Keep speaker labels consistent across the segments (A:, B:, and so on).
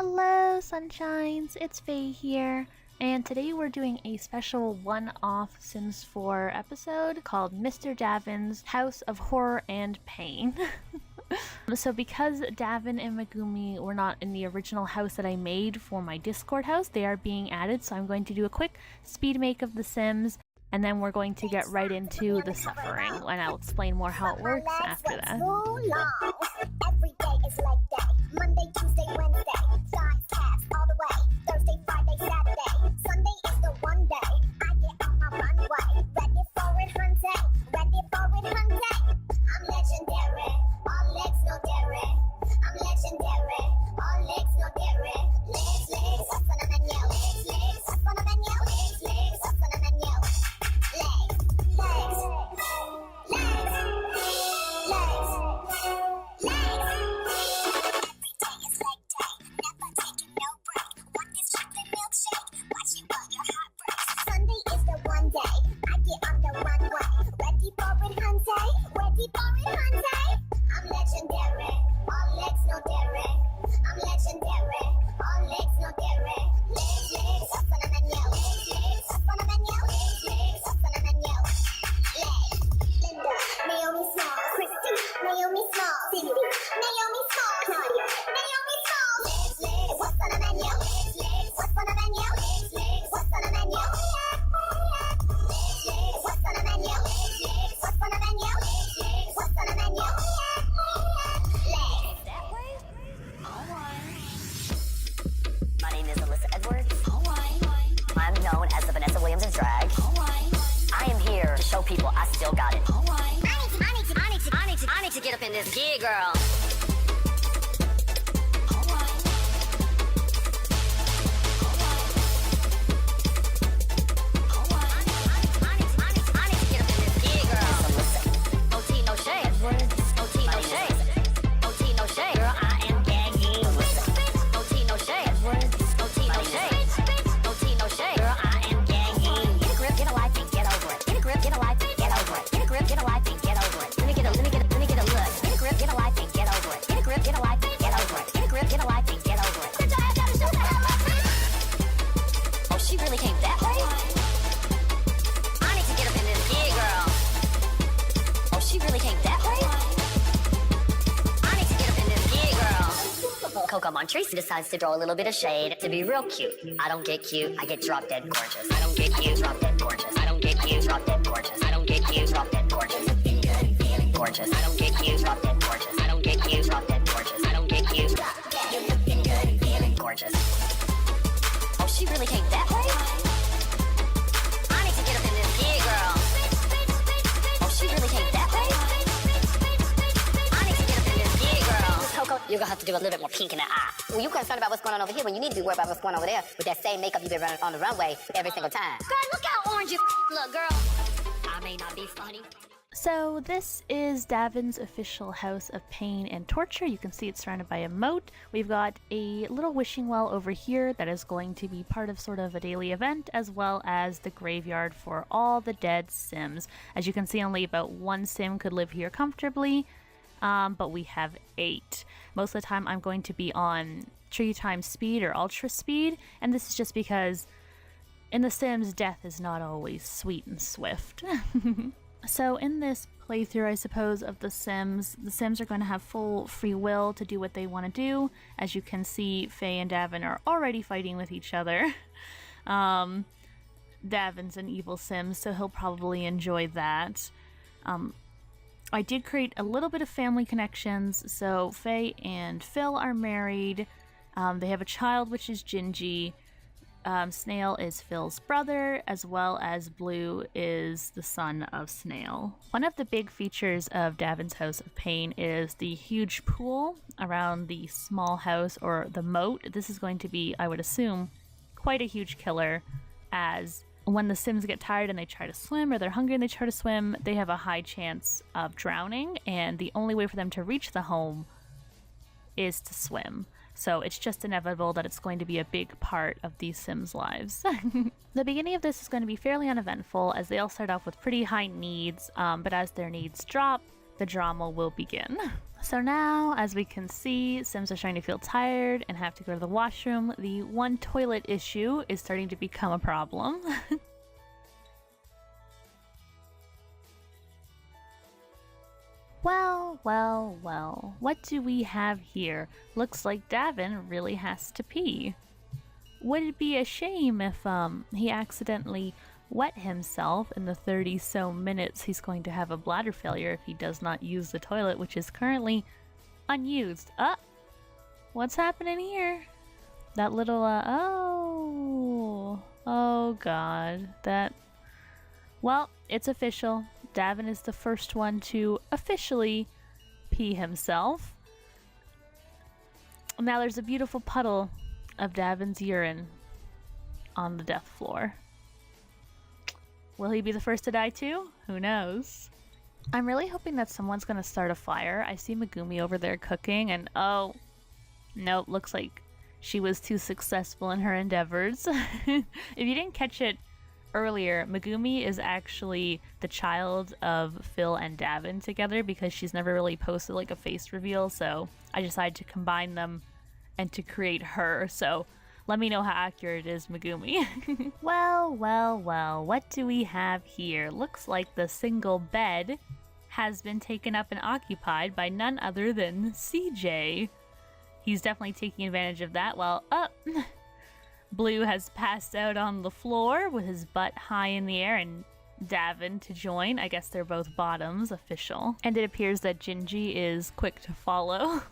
A: Hello, sunshines! It's Faye here, and today we're doing a special one-off Sims 4 episode called Mr. Daven'S House of Horror and Pain. So because Daven and Megumi were not in the original house that I made for my Discord house, they are being added, so I'm going to do a quick speed make of the Sims, and then we're going to get right into the suffering, and I'll explain more how it works after that.
B: Every day is leg day. Monday, Tuesday, Wednesday. Guys, cats, all the way. Thursday, Friday, Saturday. Sunday is the one day I get on my runway. Ready for it, hunty. Ready for it, hunty. I'm legendary. All legs, no dairy. I'm legendary. All legs, no dairy. Legs, what's on the menu? Legs, what's on the menu? Legs, what's on the menu? Legs.
C: People, I still got it. I need to get up in this gear, girl. Tracy decides to throw a little bit of shade to be real cute. I don't get cute, I get drop dead gorgeous. I don't get cute, drop dead gorgeous. I don't get cute, drop dead gorgeous. I don't get cute, drop dead gorgeous. Looking good and feeling gorgeous. I don't get cute, drop dead gorgeous. I don't get cute, drop dead gorgeous. I don't get cute, drop dead. You're looking good and feeling gorgeous. Oh, she really came that way? I need to get up in this gear, girl. Oh, she really came that way? I need to get up in this gear, girl. Coco, you're gonna have to do a little bit more pink in the eye. Well, you concerned about what's going on over here when you need to be worried about what's going on over there with that same makeup you've been running on the runway every single time. Girl, look how orange you look, girl. I may not be funny.
A: So this is Daven's official house of pain and torture. You can see it's surrounded by a moat. We've got a little wishing well over here that is going to be part of sort of a daily event, as well as the graveyard for all the dead Sims. As you can see, only about one Sim could live here comfortably. But we have 8. Most of the time I'm going to be on 3 times speed or ultra speed, and this is just because in The Sims, death is not always sweet and swift. So in this playthrough, I suppose, of the Sims are going to have full free will to do what they want to do. As you can see, Faye and Daven are already fighting with each other. Daven's an evil Sim, so he'll probably enjoy that. I did create a little bit of family connections, so Faye and Phil are married. They have a child, which is Gingy. Snail is Phil's brother, as well as Blue is the son of Snail. One of the big features of Daven's House of Pain is the huge pool around the small house, or the moat. This is going to be, I would assume, quite a huge killer, as when the Sims get tired and they try to swim, or they're hungry and they try to swim, they have a high chance of drowning, and the only way for them to reach the home is to swim. So it's just inevitable that it's going to be a big part of these Sims' lives. The beginning of this is going to be fairly uneventful, as they all start off with pretty high needs, but as their needs drop, the drama will begin. So now, as we can see, Sims are starting to feel tired and have to go to the washroom. The one toilet issue is starting to become a problem. Well, what do we have here? Looks like Davin really has to pee. Would it be a shame if he accidentally wet himself in the 30-so minutes he's going to have a bladder failure if he does not use the toilet, which is currently unused? What's happening here? That little, oh god, well, it's official. Davin is the first one to officially pee himself. Now there's a beautiful puddle of Daven's urine on the death floor. Will he be the first to die too? Who knows? I'm really hoping that someone's gonna start a fire. I see Megumi over there cooking, and oh, nope, looks like she was too successful in her endeavors. If you didn't catch it earlier, Megumi is actually the child of Phil and Davin together because she's never really posted like a face reveal, so I decided to combine them and to create her. So let me know how accurate it is, Megumi. Well, what do we have here? Looks like the single bed has been taken up and occupied by none other than CJ. He's definitely taking advantage of that while Blue has passed out on the floor with his butt high in the air, and Davin to join. I guess they're both bottoms, official. And it appears that Jinji is quick to follow,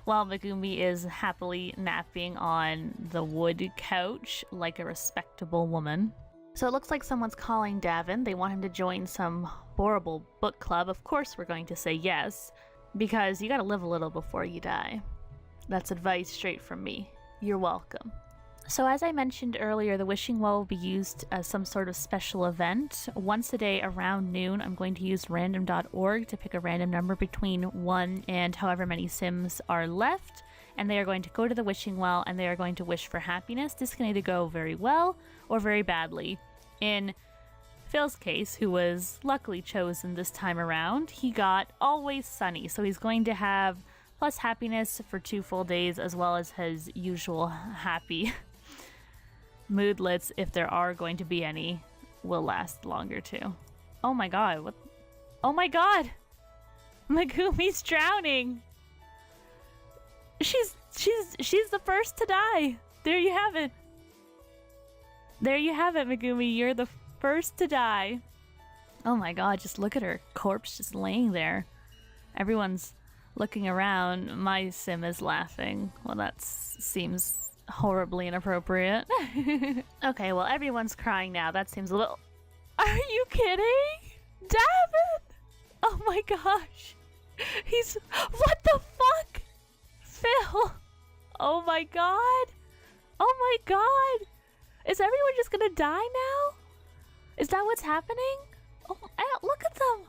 A: while Megumi is happily napping on the wood couch like a respectable woman. So it looks like someone's calling Davin. They want him to join some horrible book club. Of course we're going to say yes, because you gotta live a little before you die. That's advice straight from me. You're welcome. So as I mentioned earlier, the wishing well will be used as some sort of special event. Once a day around noon, I'm going to use random.org to pick a random number between 1 and however many Sims are left. And they are going to go to the wishing well and they are going to wish for happiness. This can either go very well or very badly. In Phil's case, who was luckily chosen this time around, he got always sunny. So he's going to have plus happiness for 2 full days, as well as his usual happy moodlets, if there are going to be any, will last longer too. Oh my god, what? Oh my god! Megumi's drowning! She's the first to die! There you have it! There you have it, Megumi, you're the first to die. Oh my god, just look at her corpse just laying there. Everyone's looking around. My sim is laughing. Well, that seems horribly inappropriate. Okay, well, everyone's crying now. That seems a little... Are you kidding? Davin! Oh my gosh. He's... What the fuck? Phil! Oh my god. Oh my god. Is everyone just gonna die now? Is that what's happening? Oh, look at them.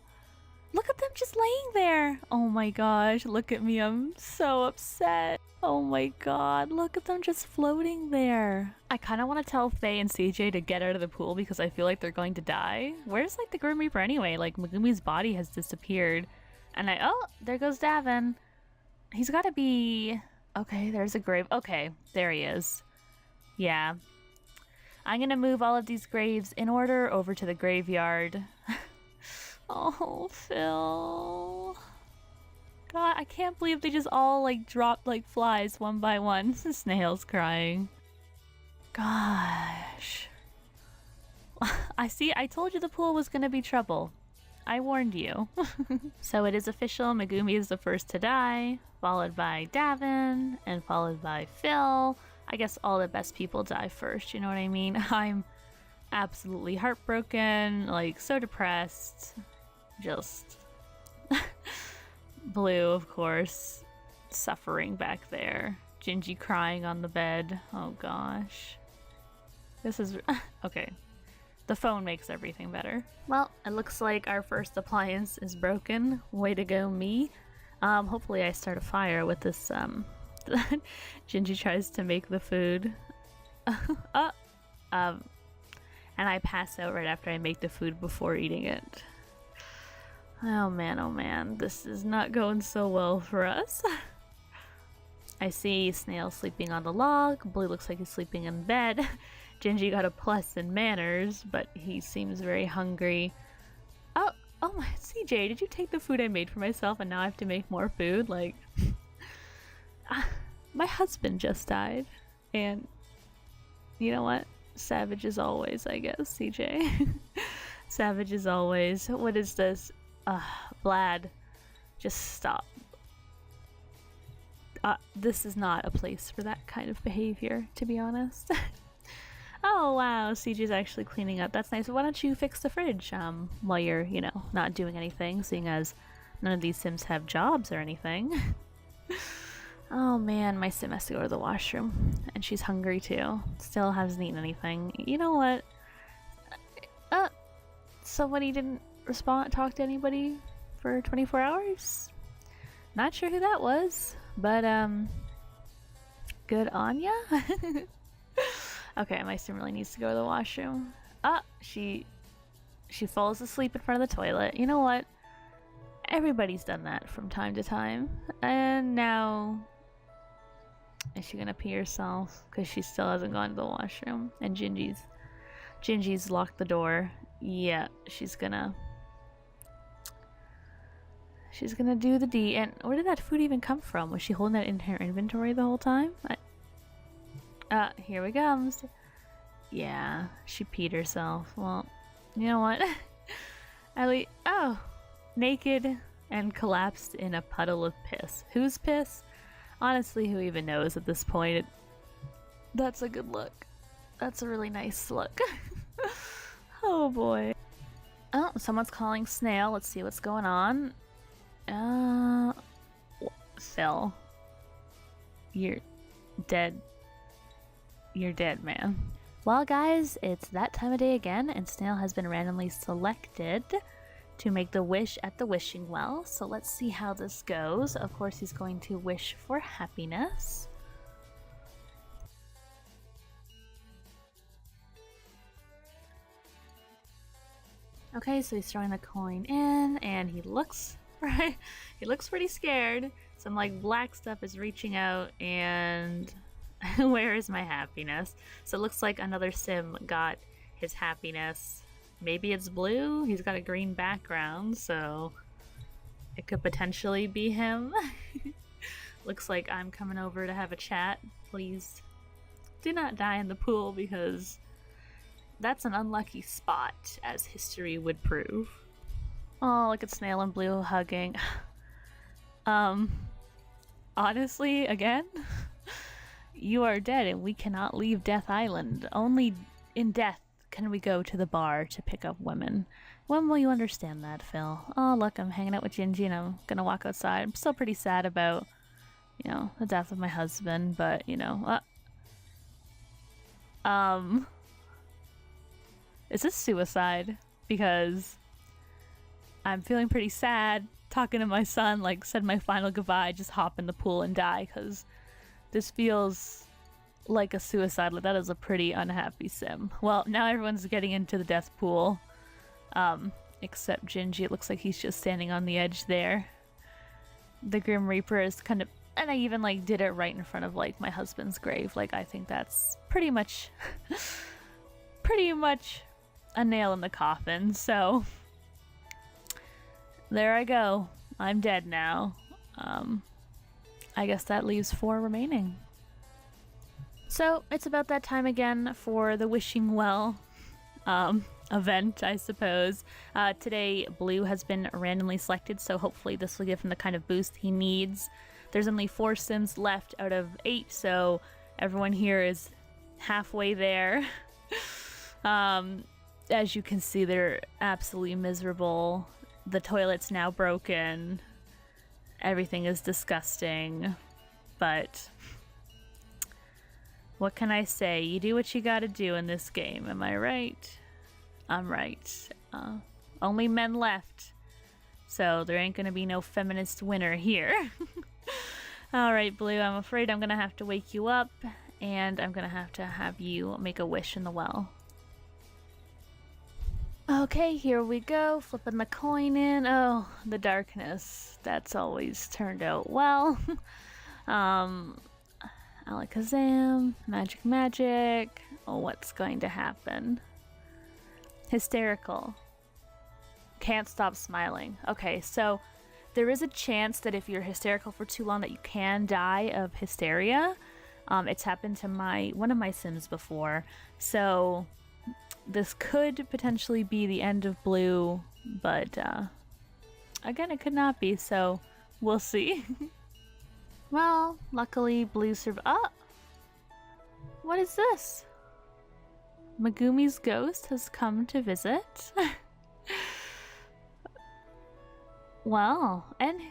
A: Look at them just laying there. Oh my gosh, look at me. I'm so upset. Oh my god, look at them just floating there. I kind of want to tell Faye and CJ to get out of the pool because I feel like they're going to die. Where's like the Grim Reaper anyway? Like Megumi's body has disappeared. And oh, there goes Davin. He's got to be... Okay, there's a grave. Okay, there he is. Yeah. I'm going to move all of these graves in order over to the graveyard. Oh, Phil. God, I can't believe they just all like dropped like flies one by one. Snail's crying. Gosh. I told you the pool was gonna be trouble. I warned you. So it is official, Megumi is the first to die, followed by Davin, and followed by Phil. I guess all the best people die first, you know what I mean? I'm absolutely heartbroken, like so depressed. Just... Blue, of course, suffering back there. Jinji crying on the bed. Oh gosh. This is... Okay. The phone makes everything better. Well, it looks like our first appliance is broken. Way to go, me. Hopefully I start a fire with this, Jinji tries to make the food. And I pass out right after I make the food before eating it. Oh man, this is not going so well for us. I see Snail sleeping on the log, Blue looks like he's sleeping in bed, Gingy got a plus in manners, but he seems very hungry. Oh my, CJ, did you take the food I made for myself and now I have to make more food? Like, my husband just died, and you know what? Savage as always, I guess, CJ. Savage as always. What is this? Vlad, just stop. This is not a place for that kind of behavior, to be honest. Oh wow, CJ's actually cleaning up. That's nice. Why don't you fix the fridge while you're, you know, not doing anything, seeing as none of these Sims have jobs or anything. Oh man, my Sim has to go to the washroom. And she's hungry too. Still hasn't eaten anything. You know what? Somebody didn't talk to anybody for 24 hours? Not sure who that was, but good on ya. Okay, my Sim really needs to go to the washroom. She falls asleep in front of the toilet. You know what? Everybody's done that from time to time. And now, is she gonna pee herself? Because she still hasn't gone to the washroom. And Gingy's locked the door. Yeah, she's gonna do the D. And where did that food even come from? Was she holding that in her inventory the whole time? Here we comes. Yeah, she peed herself. Well, you know what? Naked and collapsed in a puddle of piss. Whose piss? Honestly, who even knows at this point? That's a good look. That's a really nice look. Oh boy. Oh, someone's calling Snail. Let's see what's going on. Phil. You're dead. You're dead, man. Well, guys, it's that time of day again, and Snail has been randomly selected to make the wish at the wishing well. So let's see how this goes. Of course, he's going to wish for happiness. Okay, so he's throwing the coin in, and he looks pretty scared. Some like black stuff is reaching out, and where is my happiness? So it looks like another Sim got his happiness. Maybe it's Blue. He's got a green background, so it could potentially be him. Looks like I'm coming over to have a chat. Please do not die in the pool, because that's an unlucky spot, as history would prove. Oh, look at Snail and Blue hugging. Honestly, again, you are dead and we cannot leave Death Island. Only in death can we go to the bar to pick up women. When will you understand that, Phil? Oh, look, I'm hanging out with Gingy and I'm gonna walk outside. I'm still pretty sad about, you know, the death of my husband, but, you know, is this suicide? Because I'm feeling pretty sad talking to my son, like, said my final goodbye, just hop in the pool and die, because this feels like a suicide. That is a pretty unhappy Sim. Well, now everyone's getting into the death pool, except Gingy. It looks like he's just standing on the edge there. The Grim Reaper is kind of, and I even like did it right in front of like my husband's grave. Like, I think that's pretty much a nail in the coffin. So there I go. I'm dead now. I guess that leaves 4 remaining. So it's about that time again for the wishing well event, I suppose. Today, Blue has been randomly selected, so hopefully this will give him the kind of boost he needs. There's only 4 Sims left out of 8, so everyone here is halfway there. As you can see, they're absolutely miserable. The toilet's now broken. Everything is disgusting. But what can I say? You do what you gotta do in this game, am I right? I'm right. Only men left. So there ain't gonna be no feminist winner here. Alright, Blue, I'm afraid I'm gonna have to wake you up, and I'm gonna have you make a wish in the well. Okay, here we go. Flipping the coin in. Oh, the darkness. That's always turned out well. um, Alakazam, magic, magic. Oh, what's going to happen? Hysterical. Can't stop smiling. Okay, so there is a chance that if you're hysterical for too long that you can die of hysteria. It's happened to one of my Sims before. So this could potentially be the end of Blue, but again, it could not be, so we'll see. Well, luckily Blue survived. Oh! What is this? Megumi's ghost has come to visit. Well, and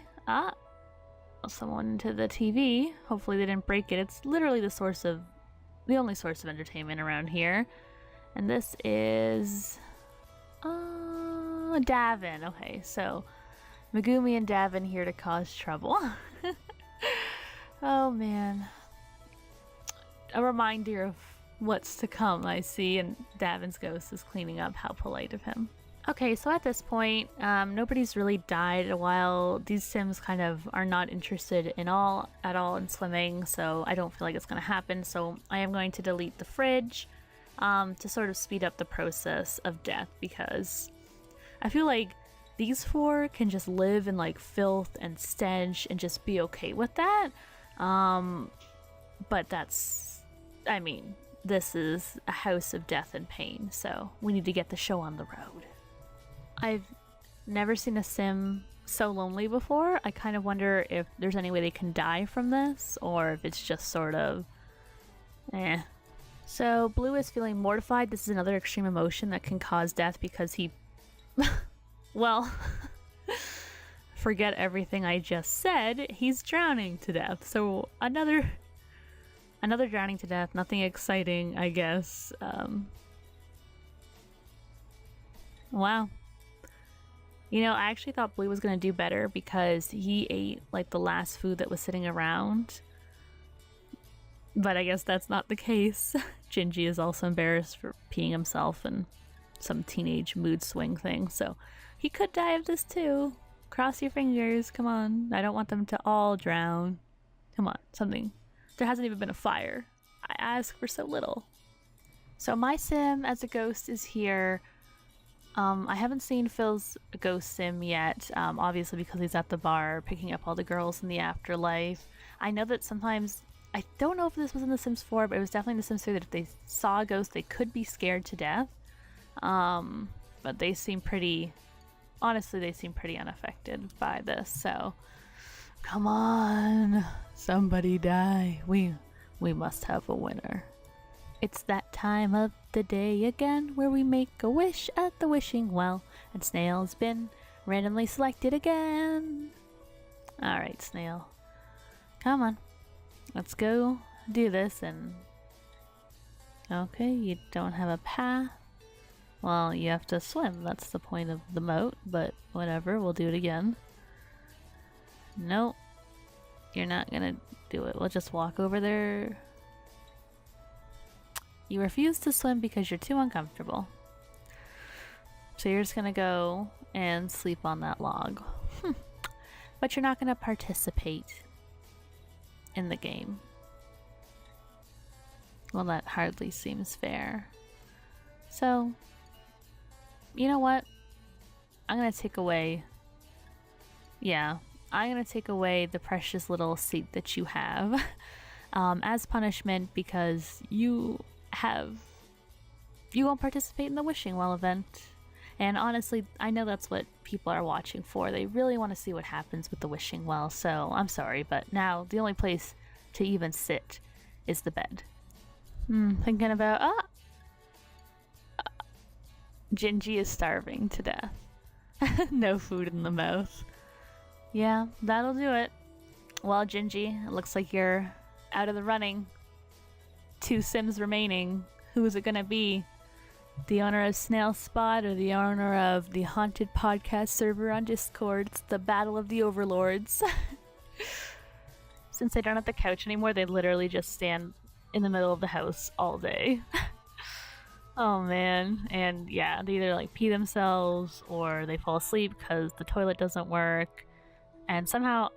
A: someone to the TV. Hopefully they didn't break it. It's literally the only source of entertainment around here. And this is Davin. Okay, so Megumi and Davin here to cause trouble. Oh man. A reminder of what's to come, I see, and Davin's ghost is cleaning up. How polite of him. Okay, so at this point, nobody's really died in a while. These Sims kind of are not interested at all in swimming, so I don't feel like it's going to happen. So I am going to delete the fridge to sort of speed up the process of death, because I feel like these four can just live in like filth and stench and just be okay with that. But this is a house of death and pain, so we need to get the show on the road. I've never seen a Sim so lonely before. I kind of wonder if there's any way they can die from this, or if it's just sort of So Blue is feeling mortified. This is another extreme emotion that can cause death because he well, forget everything I just said. He's drowning to death. So another drowning to death. Nothing exciting, I guess. Wow. You know, I actually thought Blue was going to do better because he ate like the last food that was sitting around. But I guess that's not the case. Gingy is also embarrassed for peeing himself and some teenage mood swing thing. So he could die of this too. Cross your fingers. Come on. I don't want them to all drown. Come on. Something. There hasn't even been a fire. I ask for so little. So my Sim as a ghost is here. I haven't seen Phil's ghost Sim yet, obviously because he's at the bar picking up all the girls in the afterlife. I know that sometimes, I don't know if this was in The Sims 4, but it was definitely in The Sims 3 that if they saw a ghost, they could be scared to death. But they seem pretty, honestly, they seem pretty unaffected by this, so come on, somebody die. We must have a winner. It's that time of the day again where we make a wish at the wishing well, and Snail's been randomly selected again. Alright, Snail. Come on. Let's go do this. And okay, you don't have a path. Well, you have to swim. That's the point of the moat, but whatever, we'll do it again. Nope. You're not gonna do it. We'll just walk over there. You refuse to swim because you're too uncomfortable. So you're just gonna go and sleep on that log. But you're not gonna participate in the game. Well, that hardly seems fair. So, you know what? I'm gonna take away... Yeah, I'm gonna take away the precious little seat that you have as punishment because you won't participate in the wishing well event. And honestly, I know that's what people are watching for. They really want to see what happens with the wishing well, so I'm sorry, but now the only place to even sit is the bed. Thinking about Gingy is starving to death. No food in the mouth. Yeah, that'll do it. Well, Gingy, it looks like you're out of the running. 2 Sims remaining. Who is it gonna be? The owner of Snail Spot or the owner of the haunted podcast server on Discord? It's the battle of the overlords. Since they don't have the couch anymore, they literally just stand in the middle of the house all day. Oh man. And yeah, they either like pee themselves or they fall asleep because the toilet doesn't work. And somehow,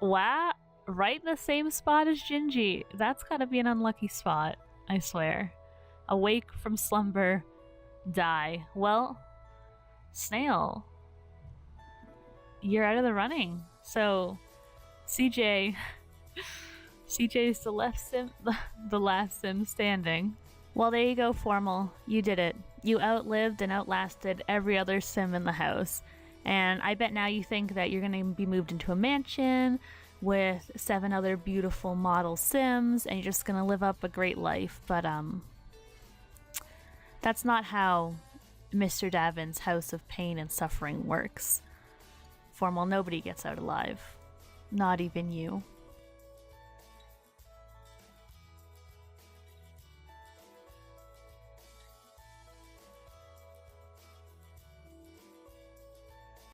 A: wow, right in the same spot as Gingy. That's gotta be an unlucky spot, I swear. Awake from slumber, die. Well, Snail, you're out of the running. So, CJ, CJ's the last sim standing. Well, there you go, Formal. You did it. You outlived and outlasted every other sim in the house. And I bet now you think that you're going to be moved into a mansion with 7 other beautiful model sims and you're just going to live up a great life. But that's not how Mr. Daven'S House of Pain and Suffering works. Formal, nobody gets out alive. Not even you.